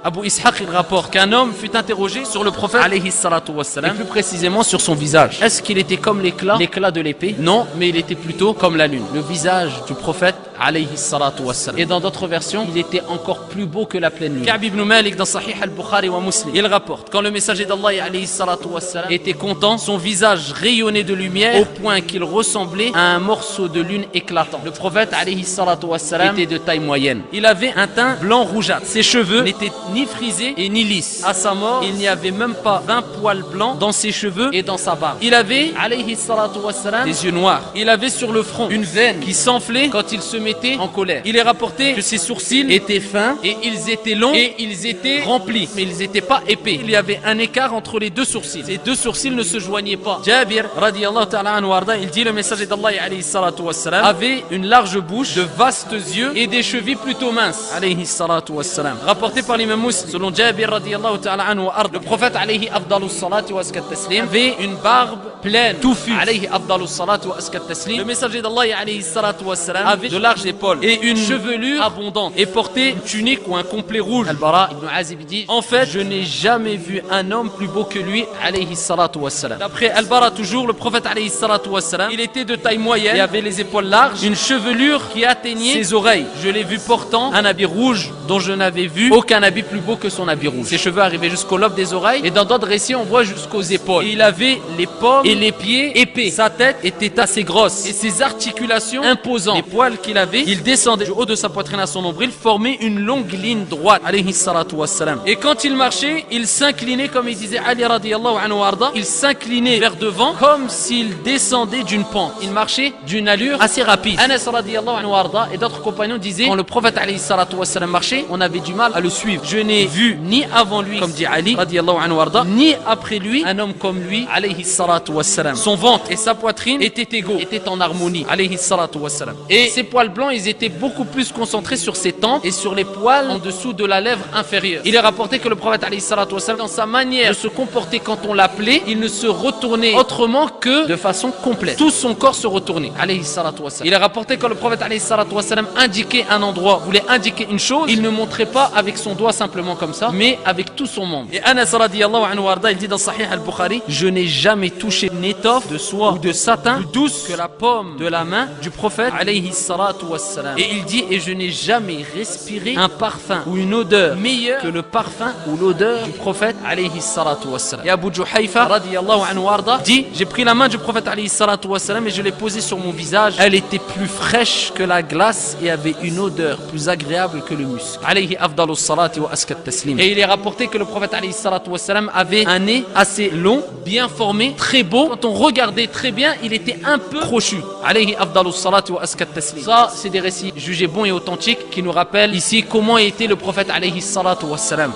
Abu Ishaq il rapporte qu'un homme fut interrogé sur le prophète alayhi salatu wassalam, et plus précisément sur son visage. Est-ce qu'il était comme l'éclat de l'épée? Non, mais il était plutôt comme la lune. Le visage du prophète alayhi salatu wassalam. Et dans d'autres versions, il était encore plus beau que la pleine lune. Ka'b ibn Malik dans Sahih al-Bukhari wa Muslim, il rapporte quand le messager d'Allah alayhi salatu wassalam était content, son visage rayonnait de lumière au point qu'il ressemblait à un morceau de lune éclatant. Le prophète alayhi salatu wassalam était de taille moyenne. Il avait un teint blanc rougeâtre. Ses cheveux n'étaient ni frisés et ni lisses. À sa mort, il n'y avait même pas 20 poils blancs dans ses cheveux et dans sa barbe. Il avait alayhi salatu wassalam des yeux noirs. Il avait sur le front une veine qui s'enflait quand il se mettait en colère. Il est rapporté que ses sourcils étaient fins et ils étaient longs et ils étaient remplis, mais ils n'étaient pas épais. Il y avait un écart entre les deux sourcils. Ces deux sourcils ne se joignaient pas. Jabir radiyallahu ta'ala anhu warda, il dit le messager d'Allah alayhi salatu wassalam avait une large bouche, de vastes yeux et des chevilles plutôt minces alayhi salatu wassalam. Rapporté par l'imam Muslim, selon Jabir radiyallahu ta'ala anhu warda, le prophète alayhi afdalus salatu wa askat taslim avait une barbe pleine, touffue alayhi afdalus salatu wa askat taslim. Le messager d'Allah alayhi salatu wassalam avait de larges épaules et une chevelure abondante et portait une tunique ou un complet rouge. Al-Bara ibn Azib dit en fait je n'ai jamais vu un homme plus beau que lui alayhi salatu wassalam. D'après Al-Bara toujours, le prophète alayhi salatu wassalam, il était de taille moyenne et avait les épaules larges, une chevelure qui atteignait ses oreilles. Je l'ai vu portant un habit rouge dont je n'avais vu aucun habit plus beau que son habit rouge. Ses cheveux arrivaient jusqu'au lobe des oreilles et dans d'autres récits on voit jusqu'aux épaules. Et il avait les pommes et les pieds épais. Sa tête était assez grosse et ses articulations imposantes. Les poils qu'il avait, il descendait du haut de sa poitrine à son nombril, formaient une longue ligne droite alayhi salatu wassalam. Et quand il marchait, il s'inclinait comme il disait Ali radiyallahu anhu warda, il s'inclinait vers devant comme s'il descendait d'une pente. Il marchait d'une allure assez rapide. Anas radiyallahu anhu warda et d'autres compagnons disaient quand le prophète alayhi salatu wassalam marchait, on avait du mal à le suivre. Je n'ai vu ni avant lui, comme dit Ali radiyallahu anhu warda, ni après lui un homme comme lui alayhi salatu wassalam. Son ventre et sa poitrine étaient égaux, étaient en harmonie alayhi salatu wassalam. Et ses poils blancs, ils étaient beaucoup plus concentrés sur ses tempes et sur les poils en dessous de la lèvre inférieure. Il est rapporté que le prophète alayhi salatu wassalam, dans sa manière de se comporter quand on l'appelait, il ne se retournait autrement que de façon complète. Tout son corps se retournait alayhi salatu wassalam. Il est rapporté que le prophète alayhi salatu wassalam indiquait un endroit, voulait indiquer une chose, il ne montrait pas avec son doigt simplement comme ça, mais avec tout son membre. Et Anas radiyallahu anhu warda, il dit dans Sahih al-Bukhari, je n'ai jamais touché une étoffe de soie ou de satin plus douce que la paume de la main du prophète alayhi salatu wassalam. Et il dit, et je n'ai jamais respiré un parfum ou une odeur meilleure que le parfum ou l'odeur du prophète alayhi salatu wassalam. Et Abu Juhayfa radiyallahu anhu warda dit, j'ai pris la main du prophète alayhi salatu wassalam et je l'ai posée sur mon visage. Elle était plus fraîche que la glace et avait une odeur plus agréable que le musc. Alayhi afdalus salati wa askat taslim. Et il est rapporté que le prophète alayhi salatu wassalam avait un nez assez long, bien formé, très beau. Quand on regardait très bien, il était un peu crochu. Alayhi afdalus salati wa askat taslim. Ça, c'est des récits jugés bons et authentiques qui nous rappellent ici comment était le prophète alayhi salatu wassalam.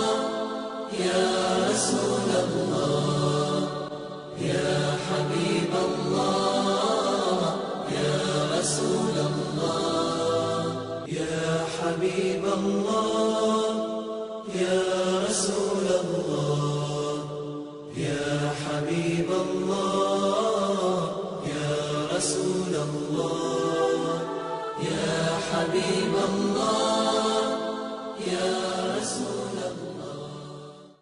حبيب الله